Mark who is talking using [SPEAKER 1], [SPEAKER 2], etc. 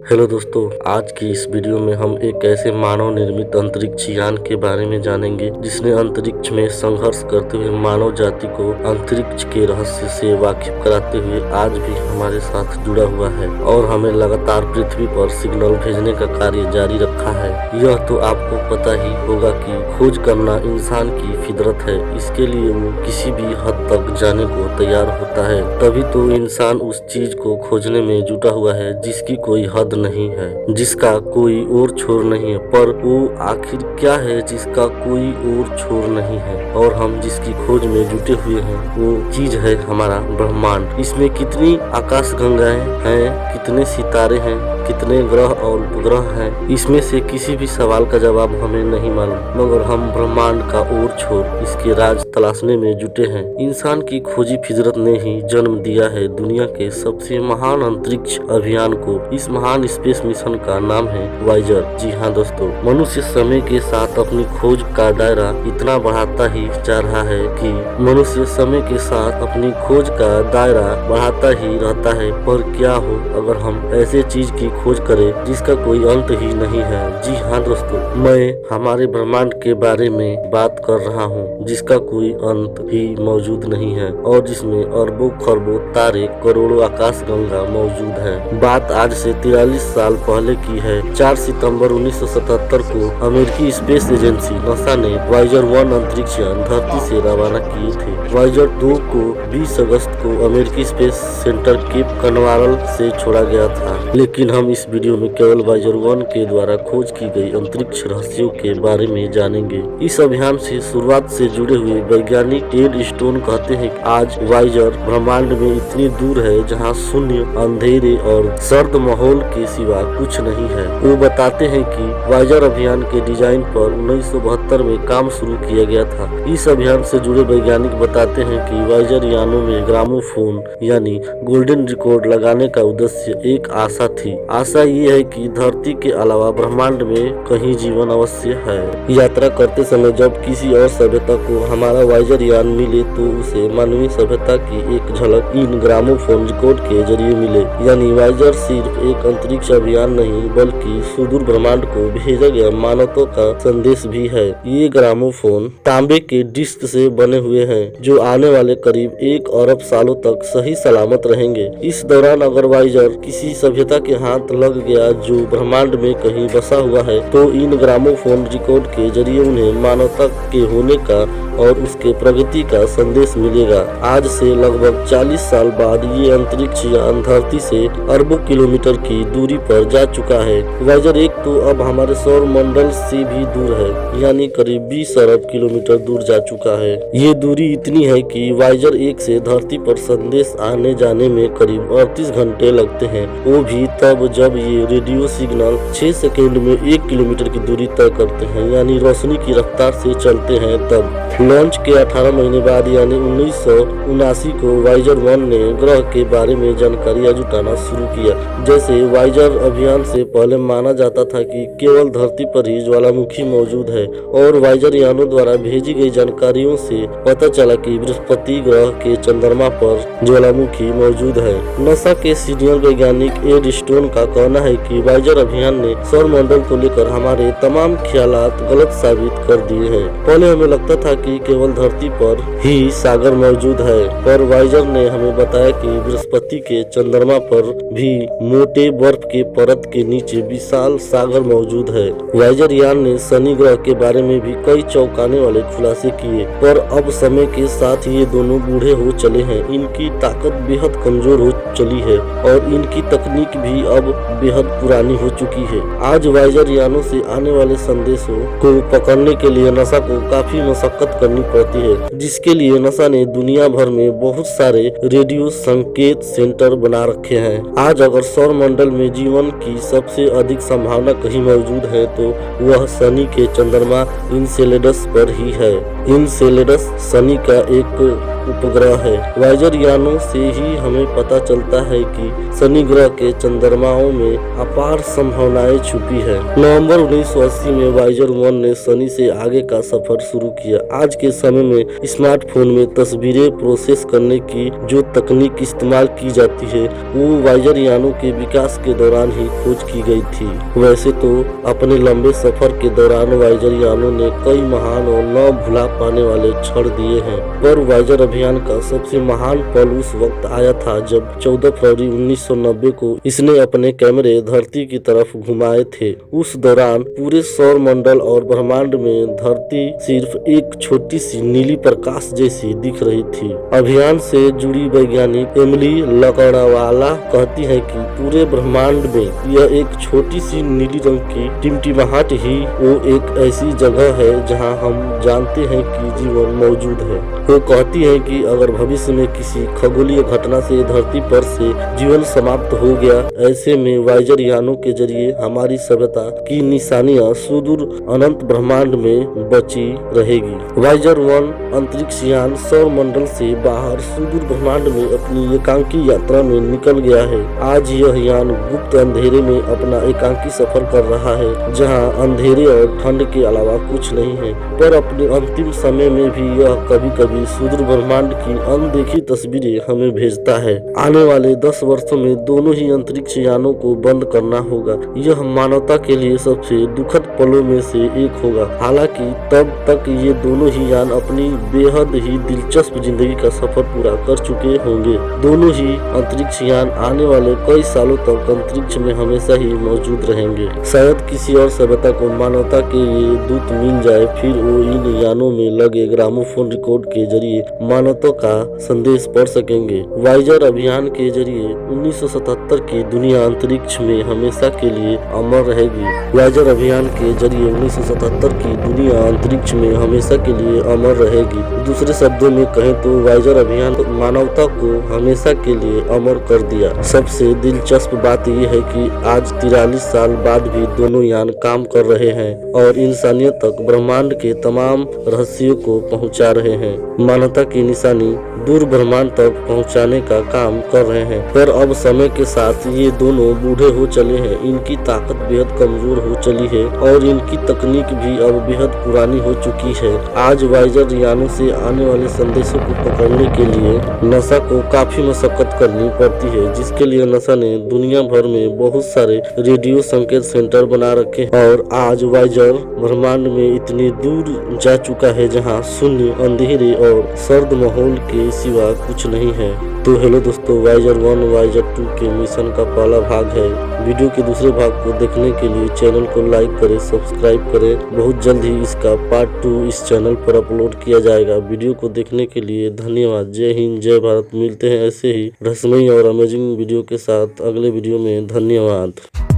[SPEAKER 1] Hello दोस्तों, आज की इस वीडियो में हम एक ऐसे मानव निर्मित अंतरिक्ष यान के बारे में जानेंगे जिसने अंतरिक्ष में संघर्ष करते हुए मानव जाति को अंतरिक्ष के रहस्य से वाकिफ कराते हुए आज भी हमारे साथ जुड़ा हुआ है और हमें लगातार पृथ्वी पर सिग्नल भेजने का कार्य जारी रखा है। यह तो आपको पता ही होगा कि खोज करना इंसान की फितरत है। इसके लिए वो किसी भी हद तक जाने को तैयार होता है, तभी तो इंसान उस चीज को खोजने में जुटा हुआ है जिसकी कोई हद नहीं है, जिसका कोई और छोर नहीं है। पर वो आखिर क्या है जिसका कोई और छोर नहीं है और हम जिसकी खोज में जुटे हुए हैं, वो चीज है हमारा ब्रह्मांड। इसमें कितनी आकाश गंगाएं हैं, कितने सितारे हैं, कितने ग्रह और उपग्रह हैं, इसमें से किसी भी सवाल का जवाब हमें नहीं मालूम, मगर हम ब्रह्मांड का और छोर, इसके राज तलाशने में जुटे हैं। इंसान की खोजी फितरत ने ही जन्म दिया है दुनिया के सबसे महान अंतरिक्ष अभियान को। इस महान स्पेस मिशन का नाम है वायेजर। जी हाँ दोस्तों, मनुष्य समय के साथ अपनी खोज का दायरा इतना बढ़ाता ही जा रहा है कि मनुष्य समय के साथ अपनी खोज का दायरा बढ़ाता ही रहता है। पर क्या हो अगर हम ऐसे चीज की खोज करें जिसका कोई अंत ही नहीं है। जी हाँ दोस्तों, मैं हमारे ब्रह्मांड के बारे में बात कर रहा हूँ जिसका कोई अंत ही मौजूद नहीं है और जिसमें अरबों खरबों तारे, करोड़ों आकाश गंगा मौजूद है। बात आज से 43 साल पहले की है। 4 सितंबर 1977 को अमेरिकी स्पेस एजेंसी नासा ने वायेजर 1 अंतरिक्ष यान धरती से रवाना किए थे। वायेजर 2 को 20 अगस्त को अमेरिकी स्पेस सेंटर केप कनवारल से छोड़ा गया था, लेकिन हम इस वीडियो में केवल वायेजर 1 के द्वारा खोज की गई अंतरिक्ष रहस्यों के बारे में जानेंगे। इस अभियान से शुरुआत से जुड़े हुए वैज्ञानिक टेड स्टोन कहते हैं कि आज वायेजर ब्रह्मांड में इतनी दूर है जहां शून्य, अंधेरे और सर्द माहौल के सिवा कुछ नहीं है। वो बताते हैं कि वायेजर अभियान के डिजाइन पर 1972 में काम शुरू किया गया था। इस अभियान से जुड़े वैज्ञानिक बताते हैं कि वायेजर यानों में ग्रामोफोन यानी गोल्डन रिकॉर्ड लगाने का उद्देश्य एक आशा थी। आशा ये है कि धरती के अलावा ब्रह्मांड में कहीं जीवन अवश्य है। यात्रा करते समय जब किसी और सभ्यता को हमारा वायेजर यान मिले तो उसे मानवीय सभ्यता की एक झलक इन ग्रामोफोन रिकॉर्ड के जरिए मिले। यानी वायेजर सिर्फ एक अंतरिक्ष अभियान नहीं बल्कि सुदूर ब्रह्मांड को भेजा गया मानवता का संदेश भी है। ये ग्रामोफोन तांबे के डिस्क से बने हुए हैं जो आने वाले करीब 1 अरब सालों तक सही सलामत रहेंगे। इस दौरान अगर वायेजर किसी सभ्यता के हाथ लग गया जो ब्रह्मांड में कहीं बसा हुआ है तो इन ग्रामोफोन रिकॉर्ड के जरिए उन्हें मानवता के होने का और उसके प्रगति का संदेश मिलेगा। आज से लगभग 40 साल बाद ये अंतरिक्ष यान धरती से अरबों किलोमीटर की दूरी पर जा चुका है। वायेजर 1 तो अब हमारे सौर मंडल से भी दूर है, यानी करीब 20 अरब किलोमीटर दूर जा चुका है। ये दूरी इतनी है कि वायेजर 1 से धरती पर संदेश आने जाने में करीब 38 घंटे लगते हैं, वो भी तब जब ये रेडियो सिग्नल 6 सेकेंड में 1 किलोमीटर की दूरी तय करते हैं, यानी रोशनी की रफ्तार से चलते हैं। तब लॉन्च के 18 महीने बाद यानी 1979 को वायेजर 1 ने ग्रह के बारे में जानकारियां जुटाना शुरू किया। जैसे वायेजर अभियान से पहले माना जाता था कि केवल धरती पर ही ज्वालामुखी मौजूद है और वायेजर यानों द्वारा भेजी गई जानकारियों से पता चला कि बृहस्पति ग्रह के चंद्रमा पर ज्वालामुखी मौजूद है। नासा के सीनियर वैज्ञानिक टेड स्टोन का कहना है कि वायेजर अभियान ने सौर मंडल को लेकर हमारे तमाम ख्यालात गलत साबित कर दिए हैं। पहले हमें लगता था कि केवल धरती पर ही सागर मौजूद है, पर वायेजर ने हमें बताया कि बृहस्पति के चंद्रमा पर भी मोटे बर्फ के परत के नीचे विशाल सागर मौजूद है। वायेजर यान ने शनि ग्रह के बारे में भी कई चौंकाने वाले खुलासे किए, पर अब समय के साथ ये दोनों बूढ़े हो चले हैं। इनकी ताकत बेहद कमजोर हो चली है और इनकी तकनीक भी अब बेहद पुरानी हो चुकी है। आज वायेजर यानों से आने वाले संदेशों को पकड़ने के लिए नासा को काफी मशक्कत करनी पड़ती है, जिसके लिए नासा ने दुनिया भर में बहुत सारे रेडियो संकेत सेंटर बना रखे हैं। आज अगर सौर मंडल में जीवन की सबसे अधिक संभावना कहीं मौजूद है तो वह शनि के चंद्रमा इनसेलेडस पर ही है। इनसेलेडस शनि का एक उपग्रह है। वायेजर यानों से ही हमें पता चलता है कि शनि ग्रह के चंद्रमाओं में अपार संभावनाएं छुपी है। नवंबर 1980 में वायेजर 1 ने शनि से आगे का सफर शुरू किया। आज के समय में स्मार्टफोन में तस्वीरें प्रोसेस करने की जो तकनीक इस्तेमाल की जाती है वो वायेजर यानों के विकास के दौरान ही खोज की गई थी। वैसे तो अपने लंबे सफर के दौरान वायेजर यानों ने कई महान और न भुला पाने वाले क्षण दिए हैं, पर वायेजर अभियान का सबसे महान पल उस वक्त आया था जब 14 फरवरी 1990 को इसने अपने कैमरे धरती की तरफ घुमाए थे। उस दौरान पूरे सौर मंडल और ब्रह्मांड में धरती सिर्फ एक छोटी सी नीली प्रकाश जैसी दिख रही थी। अभियान से जुड़ी वैज्ञानिक एमिली लकड़वाला कहती है कि पूरे ब्रह्मांड में यह एक छोटी सी नीली रंग की टिमटिमाहट ही वो एक ऐसी जगह है जहां हम जानते हैं कि जीवन मौजूद है। वो कहती है कि अगर भविष्य में किसी खगोलीय घटना से धरती पर से जीवन समाप्त हो गया, ऐसे में वायेजर यानों के जरिए हमारी सभ्यता की निशानियां सुदूर अनंत ब्रह्मांड में बची रहेगी। वायेजर 1 अंतरिक्ष यान सौर मंडल से बाहर सुदूर ब्रह्मांड में अपनी एकांकी यात्रा में निकल गया है। आज यह यान गुप्त अंधेरे में अपना एकांकी सफर कर रहा है, जहां अंधेरे और ठंड के अलावा कुछ नहीं है, पर अपने अंतिम समय में भी यह कभी कभी सुदूर ब्रह्मांड की अनदेखी तस्वीरें हमें भेजता है। आने वाले 10 वर्षों में दोनों ही अंतरिक्ष यानों को बंद करना होगा। यह मानवता के लिए सबसे दुखद पलों में से एक होगा। हालांकि तब तक ये दोनों ही यान अपनी बेहद ही दिलचस्प जिंदगी का सफर पूरा कर चुके होंगे। दोनों ही अंतरिक्ष यान आने वाले कई सालों तक अंतरिक्ष में हमेशा ही मौजूद रहेंगे। शायद किसी और सभ्यता को मानवता के ये दूत मिल जाए, फिर वो इन यानों में लगे ग्रामोफोन रिकॉर्ड के जरिए मानवता का संदेश पढ़ सकेंगे। वायेजर अभियान के जरिए 1977 की दुनिया अंतरिक्ष में हमेशा के लिए अमर रहेगी। वायेजर अभियान के जरिए 1977 की दुनिया अंतरिक्ष में हमेशा के लिए अमर रहेगी। दूसरे शब्दों में कहें तो वायेजर अभियान मानवता को हमेशा के लिए अमर कर दिया। सबसे दिलचस्प बात यह है कि आज 43 साल बाद भी दोनों यान काम कर रहे हैं और इंसानियत तक ब्रह्मांड के तमाम रहस्यों को पहुंचा रहे हैं। मानवता की निशानी दूर ब्रह्मांड तक पहुंचाने का काम कर रहे हैं, पर अब समय के साथ ये दोनों बूढ़े हो चले हैं। इनकी ताकत बेहद कमजोर हो चली है और इनकी तकनीक भी अब बेहद पुरानी हो चुकी है। आज वायेजर यानों से आने वाले संदेशों को पकड़ने के लिए नासा को काफी मशक्कत करनी पड़ती है, जिसके लिए नासा ने दुनिया भर में बहुत सारे रेडियो संकेत सेंटर बना रखे हैं। और आज वायेजर ब्रह्मांड में इतनी दूर जा चुका है जहाँ शून्य, अंधेरे और सर्द माहौल के सिवा कुछ नहीं है। तो हेलो दोस्तों, वायेजर 1 वायेजर 2 के मिशन का पहला भाग है। वीडियो के दूसरे भाग को देखने के लिए चैनल को लाइक करें, सब्सक्राइब करें। बहुत जल्द ही इसका पार्ट 2 इस चैनल पर अपलोड किया जाएगा। वीडियो को देखने के लिए धन्यवाद। जय हिंद, जय भारत। मिलते हैं ऐसे ही रहस्यमयी और अमेजिंग वीडियो के साथ अगले वीडियो में। धन्यवाद।